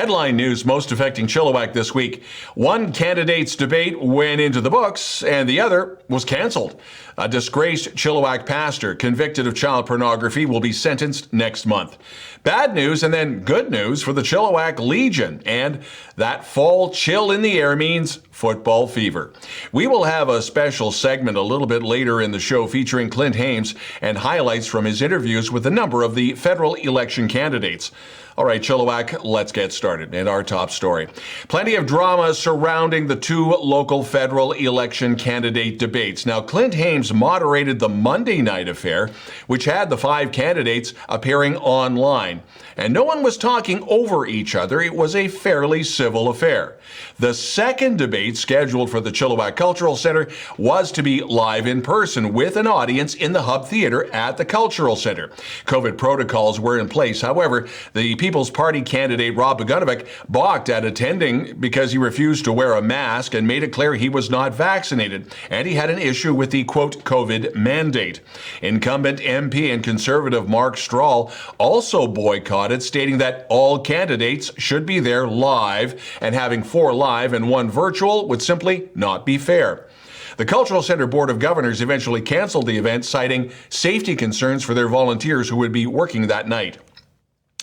Headline news most affecting Chilliwack this week. One candidate's debate went into the books and the other was canceled. A disgraced Chilliwack pastor convicted of child pornography will be sentenced next month. Bad news and then good news for the Chilliwack Legion, and that fall chill in the air means football fever. We will have a special segment a little bit later in the show featuring Clint Hames and highlights from his interviews with a number of the federal election candidates. All right, Chilliwack, let's get started. And our top story. Plenty of drama surrounding the two local federal election candidate debates. Now, Clint Hames moderated the Monday night affair, which had the 5 candidates appearing online. And no one was talking over each other. It was a fairly civil affair. The second debate, scheduled for the Chilliwack Cultural Center, was to be live in person with an audience in the Hub Theater at the Cultural Center. COVID protocols were in place. However, the People's Party candidate Rob Bogunovic balked at attending because he refused to wear a mask and made it clear he was not vaccinated, and he had an issue with the, quote, COVID mandate. Incumbent MP and conservative Mark Strahl also boycotted, stating that all candidates should be there live, and having 4 live and 1 virtual would simply not be fair. The Cultural Center Board of Governors eventually canceled the event, citing safety concerns for their volunteers who would be working that night.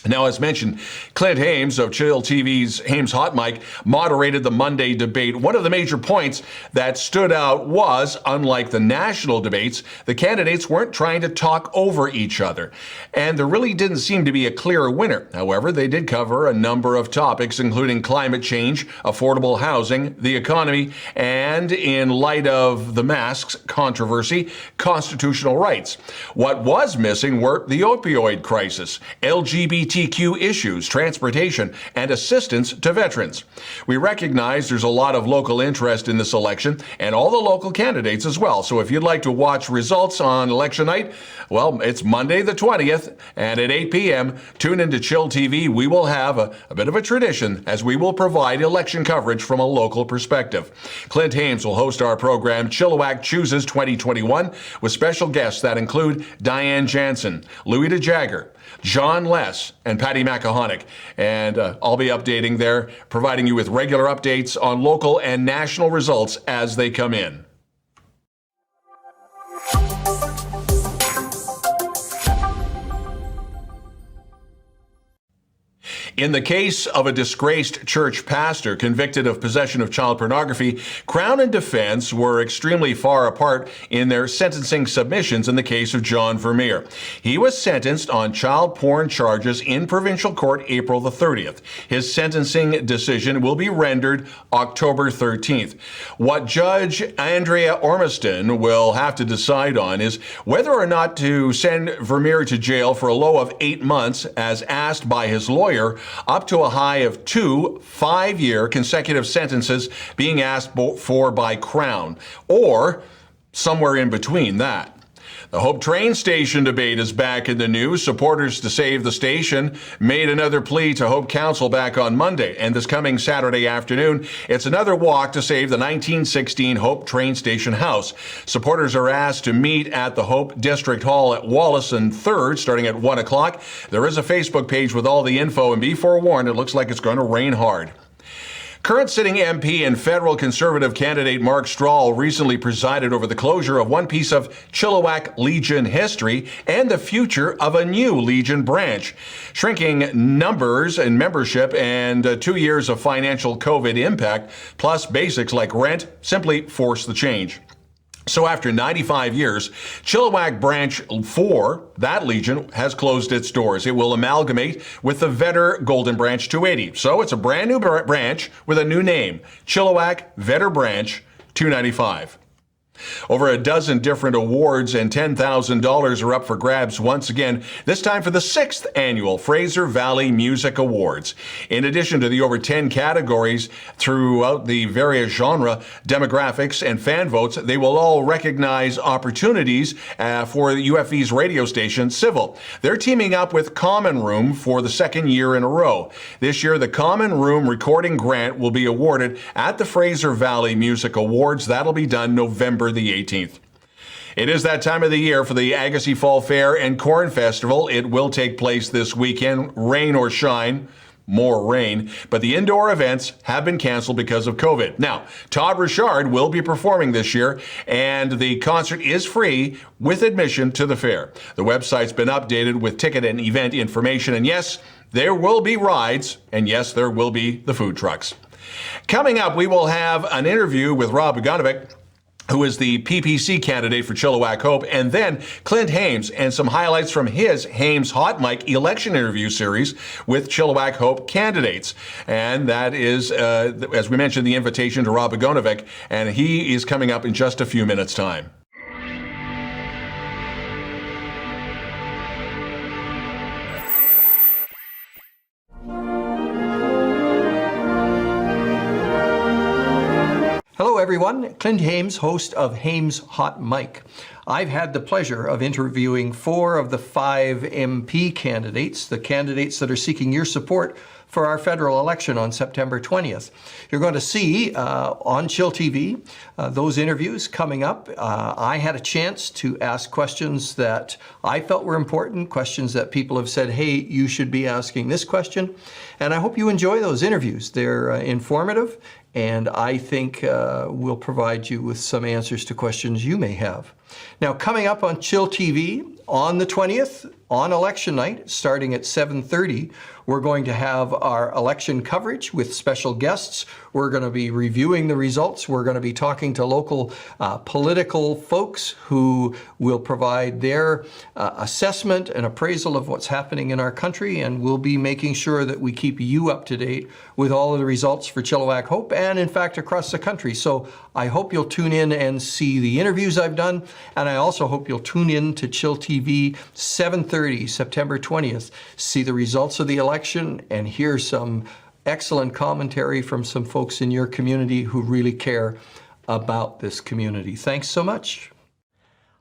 Now, as mentioned, Clint Hames of chillTV's Hames Hot Mic moderated the Monday debate. One of the major points that stood out was, unlike the national debates, the candidates weren't trying to talk over each other. And there really didn't seem to be a clear winner. However, they did cover a number of topics, including climate change, affordable housing, the economy, and, in light of the masks controversy, constitutional rights. What was missing were the opioid crisis, LGBTQ issues, transportation, and assistance to veterans. We recognize there's a lot of local interest in this election and all the local candidates as well. So if you'd like to watch results on election night, well, it's Monday the 20th, and at 8 p.m., tune into chillTV. We will have a bit of a tradition as we will provide election coverage from a local perspective. Clint Hames will host our program, Chilliwack Chooses 2021, with special guests that include Diane Jansen, Louis DeJagger, John Less, and Patty McAhonick. And I'll be updating there, providing you with regular updates on local and national results as they come in. In the case of a disgraced church pastor convicted of possession of child pornography, Crown and defense were extremely far apart in their sentencing submissions in the case of John Vermeer. He was sentenced on child porn charges in provincial court April the 30th. His sentencing decision will be rendered October 13th. What Judge Andrea Ormiston will have to decide on is whether or not to send Vermeer to jail for a low of 8 months, as asked by his lawyer, up to a high of 2 5-year consecutive sentences being asked for by Crown, or somewhere in between that. The Hope train station debate is back in the news. Supporters to save the station made another plea to Hope Council back on Monday. And this coming Saturday afternoon, it's another walk to save the 1916 Hope train station house. Supporters are asked to meet at the Hope District Hall at Wallace and 3rd, starting at 1 o'clock. There is a Facebook page with all the info, and be forewarned, it looks like it's going to rain hard. Current sitting MP and federal conservative candidate Mark Strahl recently presided over the closure of one piece of Chilliwack Legion history and the future of a new Legion branch. Shrinking numbers and membership and 2 years of financial COVID impact, plus basics like rent, simply forced the change. So after 95 years, Chilliwack Branch 4, that Legion, has closed its doors. It will amalgamate with the Vetter Golden Branch 280. So it's a brand new branch with a new name, Chilliwack Vetter Branch 295. Over a dozen different awards and $10,000 are up for grabs once again, this time for the 6th annual Fraser Valley Music Awards. In addition to the over 10 categories throughout the various genre, demographics, and fan votes, they will all recognize opportunities for UFE's radio station, Civil. They're teaming up with Common Room for the 2nd year in a row. This year, the Common Room Recording Grant will be awarded at the Fraser Valley Music Awards. That'll be done November the 18th. It is that time of the year for the Agassiz Fall Fair and Corn Festival. It will take place this weekend, rain or shine. more rain, but the indoor events have been canceled because of COVID. Now, Todd Richard will be performing this year, and the concert is free with admission to the fair. The website's been updated with ticket and event information, and yes, there will be rides, and yes, there will be the food trucks. Coming up, we will have an interview with Rob Bogunovic, who is the PPC candidate for Chilliwack-Hope, and then Clint Hames and some highlights from his Hames Hot Mic election interview series with Chilliwack-Hope candidates. And that is, as we mentioned, the invitation to Rob Bogunovic, and he is coming up in just a few minutes' time. Hello everyone, Clint Hames, host of Hames Hot Mic. I've had the pleasure of interviewing 4 of the 5 MP candidates, the candidates that are seeking your support for our federal election on September 20th. You're going to see on chillTV those interviews coming up. I had a chance to ask questions that I felt were important, questions that people have said, hey, you should be asking this question. And I hope you enjoy those interviews. They're informative, and I think will provide you with some answers to questions you may have. Now, coming up on chillTV on the 20th, on election night, starting at 7:30, we're going to have our election coverage with special guests. We're going to be reviewing the results. We're going to be talking to local political folks who will provide their assessment and appraisal of what's happening in our country, and we'll be making sure that we keep you up to date with all of the results for Chilliwack-Hope and, in fact, across the country. So I hope you'll tune in and see the interviews I've done, and I also hope you'll tune in to chillTV 7:30, September 20th, see the results of the election and hear some excellent commentary from some folks in your community who really care about this community. Thanks so much.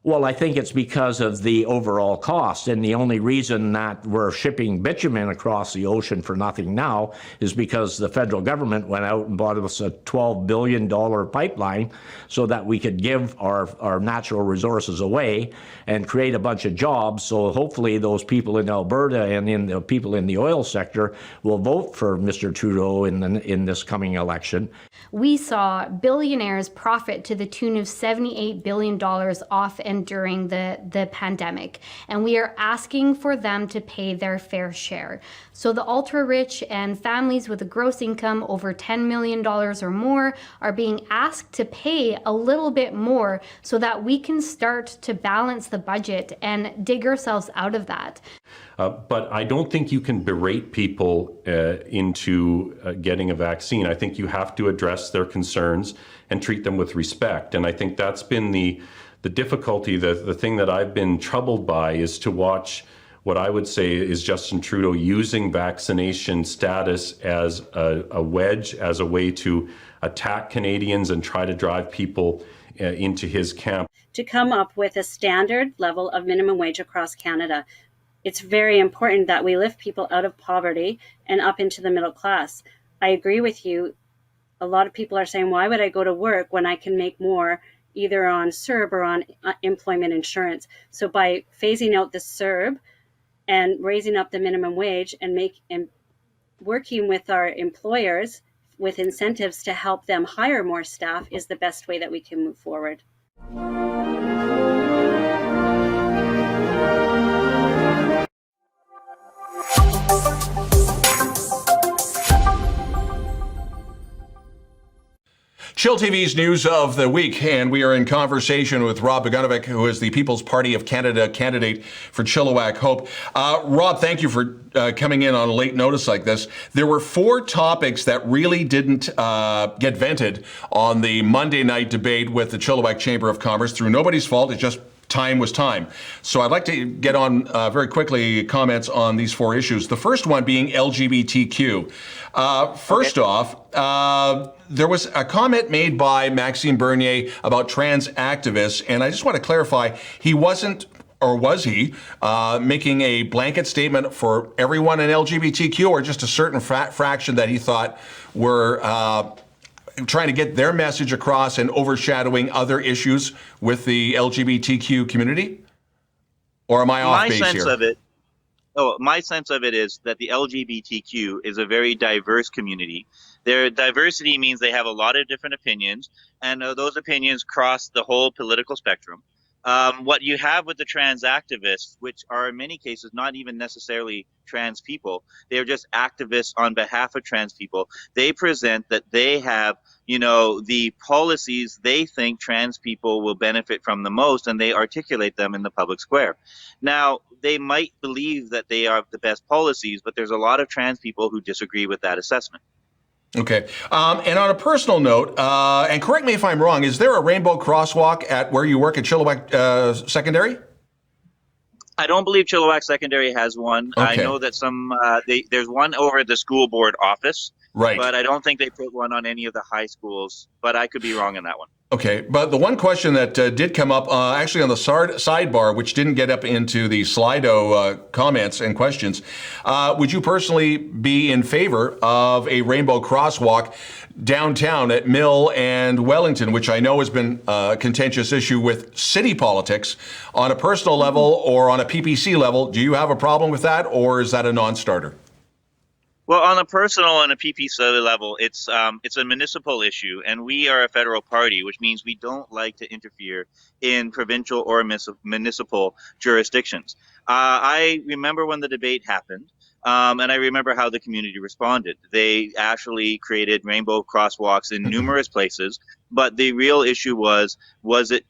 Well, I think it's because of the overall cost, and the only reason that we're shipping bitumen across the ocean for nothing now is because the federal government went out and bought us a $12 billion pipeline so that we could give our natural resources away and create a bunch of jobs. So hopefully those people in Alberta and in the people in the oil sector will vote for Mr. Trudeau in this coming election. We saw billionaires profit to the tune of $78 billion off and during the pandemic, and we are asking for them to pay their fair share. So the ultra-rich and families with a gross income over $10 million or more are being asked to pay a little bit more so that we can start to balance the budget and dig ourselves out of that. But I don't think you can berate people into getting a vaccine. I think you have to address their concerns and treat them with respect. And I think that's been the difficulty, the thing that I've been troubled by is to watch what I would say is Justin Trudeau using vaccination status as a wedge, as a way to attack Canadians and try to drive people into his camp. To come up with a standard level of minimum wage across Canada. It's very important that we lift people out of poverty and up into the middle class. I agree with you. A lot of people are saying, why would I go to work when I can make more either on CERB or on employment insurance? So by phasing out the CERB and raising up the minimum wage and working with our employers with incentives to help them hire more staff is the best way that we can move forward. chillTV's News of the Week, and we are in conversation with Rob Bogunovic, who is the People's Party of Canada candidate for Chilliwack-Hope. Rob, thank you for coming in on a late notice like this. There were 4 topics that really didn't get vented on the Monday night debate with the Chilliwack Chamber of Commerce through nobody's fault. It's just time was time. So I'd like to get on very quickly comments on these 4 issues. The first one being LGBTQ. First off, there was a comment made by Maxime Bernier about trans activists, and I just want to clarify, he wasn't, or was he, making a blanket statement for everyone in LGBTQ, or just a certain fraction that he thought were trying to get their message across and overshadowing other issues with the LGBTQ community? Or am I off base here? my sense of it is that the LGBTQ is a very diverse community. Their diversity means they have a lot of different opinions, and those opinions cross the whole political spectrum. What you have with the trans activists, which are in many cases not even necessarily trans people, they are just activists on behalf of trans people. They present that they have, the policies they think trans people will benefit from the most, and they articulate them in the public square. Now, they might believe that they are the best policies, but there's a lot of trans people who disagree with that assessment. Okay. And on a personal note, and correct me if I'm wrong, is there a rainbow crosswalk at where you work at Chilliwack Secondary? I don't believe Chilliwack Secondary has one. Okay. I know that there's one over at the school board office, right? But I don't think they put one on any of the high schools. But I could be wrong on that one. Okay, but the one question that did come up actually on the sidebar, which didn't get up into the Slido comments and questions, would you personally be in favor of a rainbow crosswalk downtown at Mill and Wellington, which I know has been a contentious issue with city politics? On a personal level or on a PPC level, do you have a problem with that, or is that a non-starter? Well, on a personal and a PPC level, it's a municipal issue, and we are a federal party, which means we don't like to interfere in provincial or municipal jurisdictions. I remember when the debate happened, and I remember how the community responded. They actually created rainbow crosswalks in numerous places, but the real issue was it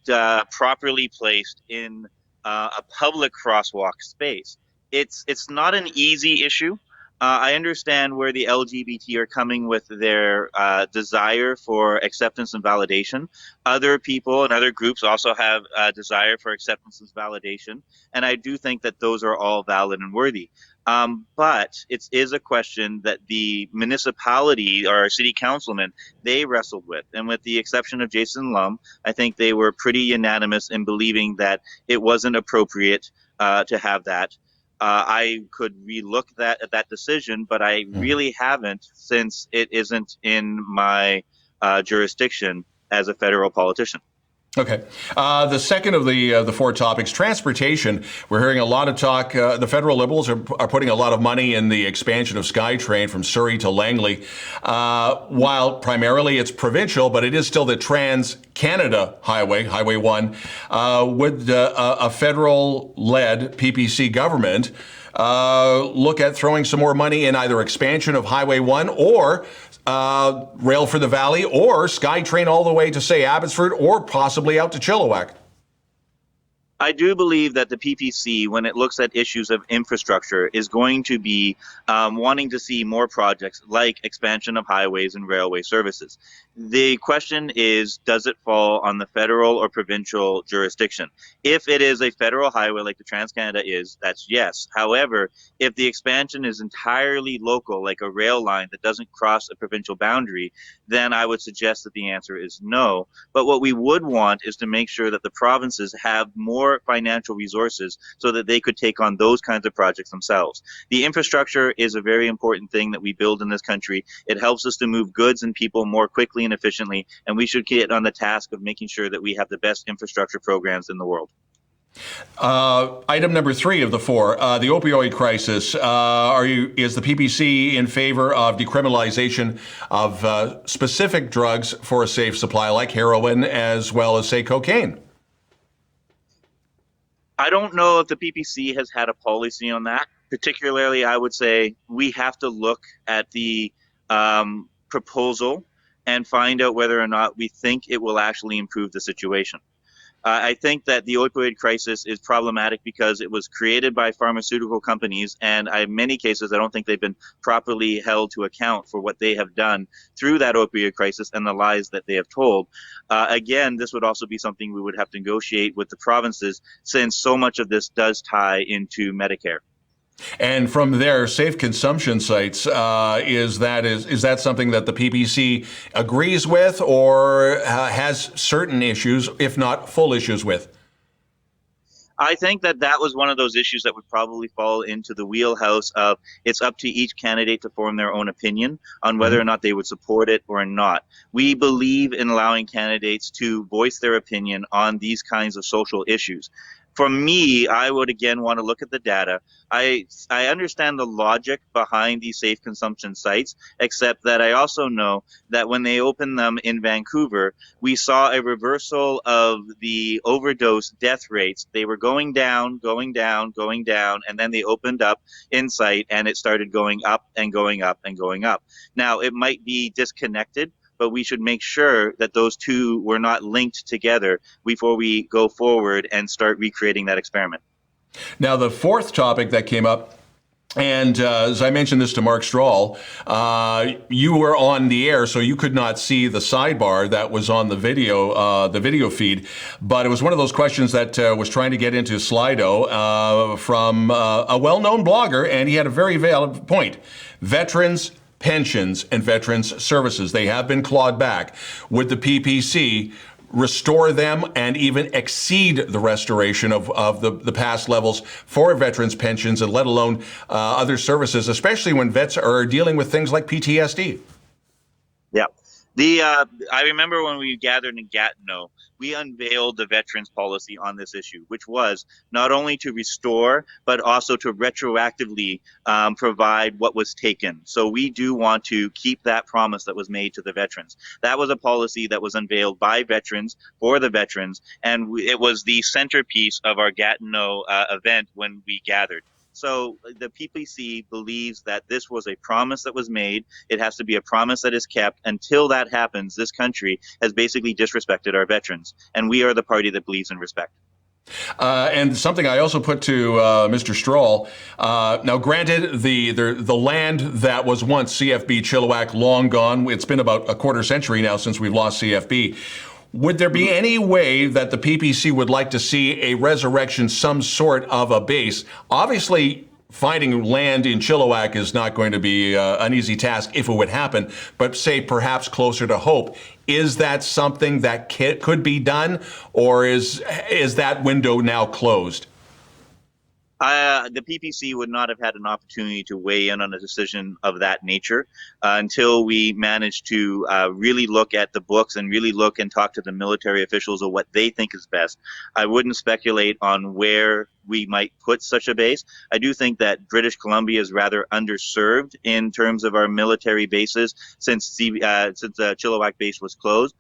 properly placed in a public crosswalk space? It's not an easy issue. I understand where the LGBT are coming with their desire for acceptance and validation. Other people and other groups also have a desire for acceptance and validation, and I do think that those are all valid and worthy. But it is a question that the municipality or city councilman, they wrestled with. And with the exception of Jason Lum, I think they were pretty unanimous in believing that it wasn't appropriate to have that. I could relook at that decision, but I really haven't, since it isn't in my jurisdiction as a federal politician. Okay. The second of the four topics, transportation. We're hearing a lot of talk. The federal Liberals are putting a lot of money in the expansion of SkyTrain from Surrey to Langley. While primarily it's provincial, but it is still the Trans-Canada Highway, Highway 1. Would a federal-led PPC government look at throwing some more money in either expansion of Highway 1 or Rail for the Valley, or SkyTrain all the way to, say, Abbotsford, or possibly out to Chilliwack? I do believe that the PPC, when it looks at issues of infrastructure, is going to be wanting to see more projects like expansion of highways and railway services. The question is, does it fall on the federal or provincial jurisdiction? If it is a federal highway like the Trans-Canada is, that's yes. However, if the expansion is entirely local, like a rail line that doesn't cross a provincial boundary, then I would suggest that the answer is no. But what we would want is to make sure that the provinces have more financial resources so that they could take on those kinds of projects themselves. The infrastructure is a very important thing that we build in this country. It helps us to move goods and people more quickly and efficiently, and we should get on the task of making sure that we have the best infrastructure programs in the world. Item number 3 of the 4, the opioid crisis. Is the PPC in favor of decriminalization of specific drugs for a safe supply, like heroin, as well as, say, cocaine? I don't know if the PPC has had a policy on that. Particularly, I would say we have to look at the proposal and find out whether or not we think it will actually improve the situation. I think that the opioid crisis is problematic because it was created by pharmaceutical companies, and in many cases, I don't think they've been properly held to account for what they have done through that opioid crisis and the lies that they have told. Again, this would also be something we would have to negotiate with the provinces, since so much of this does tie into Medicare. And from there, safe consumption sites, is that something that the PPC agrees with, or has certain issues, if not full issues with? I think that was one of those issues that would probably fall into the wheelhouse of it's up to each candidate to form their own opinion on whether or not they would support it or not. We believe in allowing candidates to voice their opinion on these kinds of social issues. For me, I would again want to look at the data. I understand the logic behind these safe consumption sites, except that I also know that when they opened them in Vancouver, we saw a reversal of the overdose death rates. They were going down, going down, going down, and then they opened up in sight and it started going up and going up and going up. Now, it might be disconnected, but we should make sure that those two were not linked together before we go forward and start recreating that experiment. Now, the fourth topic that came up, and as I mentioned this to Mark Strahl, you were on the air, so you could not see the sidebar that was on the video feed. But it was one of those questions that was trying to get into Slido from a well-known blogger, and he had a very valid point. Veterans pensions and veterans services, they have been clawed back. Would the PPC restore them and even exceed the restoration of the past levels for veterans pensions, and let alone other services, especially when vets are dealing with things like PTSD? Yeah. I remember when we gathered in Gatineau, we unveiled the veterans policy on this issue, which was not only to restore, but also to retroactively provide what was taken. So we do want to keep that promise that was made to the veterans. That was a policy that was unveiled by veterans for the veterans, and it was the centerpiece of our Gatineau event when we gathered. So the PPC believes that this was a promise that was made. It has to be a promise that is kept. Until that happens, this country has basically disrespected our veterans, and we are the party that believes in respect. And something I also put to Mr. Strahl. Now, granted, the land that was once CFB Chilliwack, long gone. It's been about a quarter century now since we've lost CFB. Would there be any way that the PPC would like to see a resurrection, some sort of a base? Obviously, finding land in Chilliwack is not going to be an easy task if it would happen, but say perhaps closer to Hope. Is that something that could be done, or is that window now closed? The PPC would not have had an opportunity to weigh in on a decision of that nature until we managed to really look at the books and really look and talk to the military officials of what they think is best. I wouldn't speculate on where we might put such a base. I do think that British Columbia is rather underserved in terms of our military bases since the Chilliwack base was closed.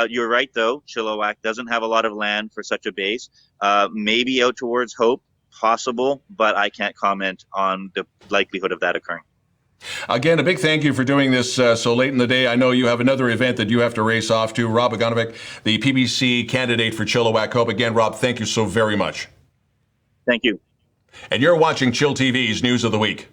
You're right, though. Chilliwack doesn't have a lot of land for such a base. Maybe out towards Hope. Possible, but I can't comment on the likelihood of that occurring. Again, a big thank you for doing this so late in the day. I know you have another event that you have to race off to. Rob Bogunovic, the PBC candidate for Chilliwack-Hope. Again, Rob, thank you so very much. Thank you. And you're watching chillTV's News of the Week.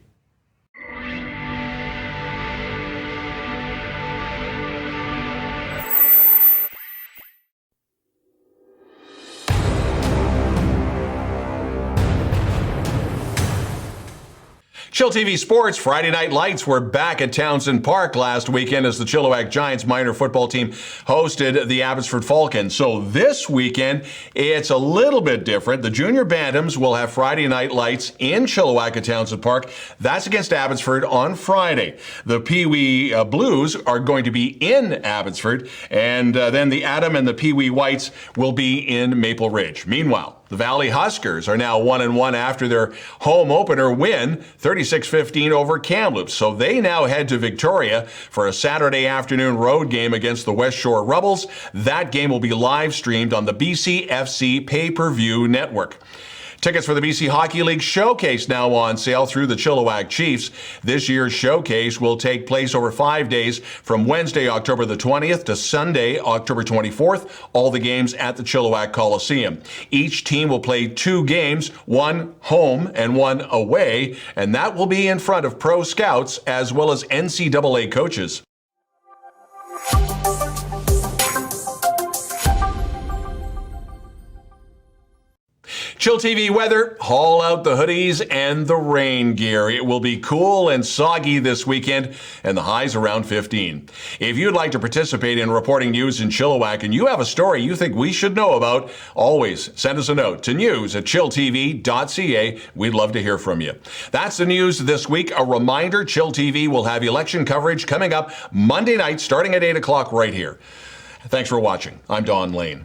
chillTV Sports Friday Night Lights were back at Townsend Park last weekend as the Chilliwack Giants minor football team hosted the Abbotsford Falcons. So this weekend, it's a little bit different. The Junior Bantams will have Friday Night Lights in Chilliwack at Townsend Park. That's against Abbotsford on Friday. The Pee Wee Blues are going to be in Abbotsford, and then the Adam and the Pee Wee Whites will be in Maple Ridge. Meanwhile, the Valley Huskers are now 1-1 after their home opener win, 36-15 over Kamloops. So they now head to Victoria for a Saturday afternoon road game against the West Shore Rebels. That game will be live streamed on the BCFC pay-per-view network. Tickets for the BC Hockey League Showcase now on sale through the Chilliwack Chiefs. This year's showcase will take place over 5 days from Wednesday, October the 20th to Sunday, October 24th. All the games at the Chilliwack Coliseum. Each team will play 2 games, one home and one away, and that will be in front of pro scouts as well as NCAA coaches. chillTV weather, haul out the hoodies and the rain gear. It will be cool and soggy this weekend, and the high's around 15. If you'd like to participate in reporting news in Chilliwack and you have a story you think we should know about, always send us a note to news@chilltv.ca. We'd love to hear from you. That's the news this week. A reminder, chillTV will have election coverage coming up Monday night starting at 8 o'clock right here. Thanks for watching. I'm Don Lehn.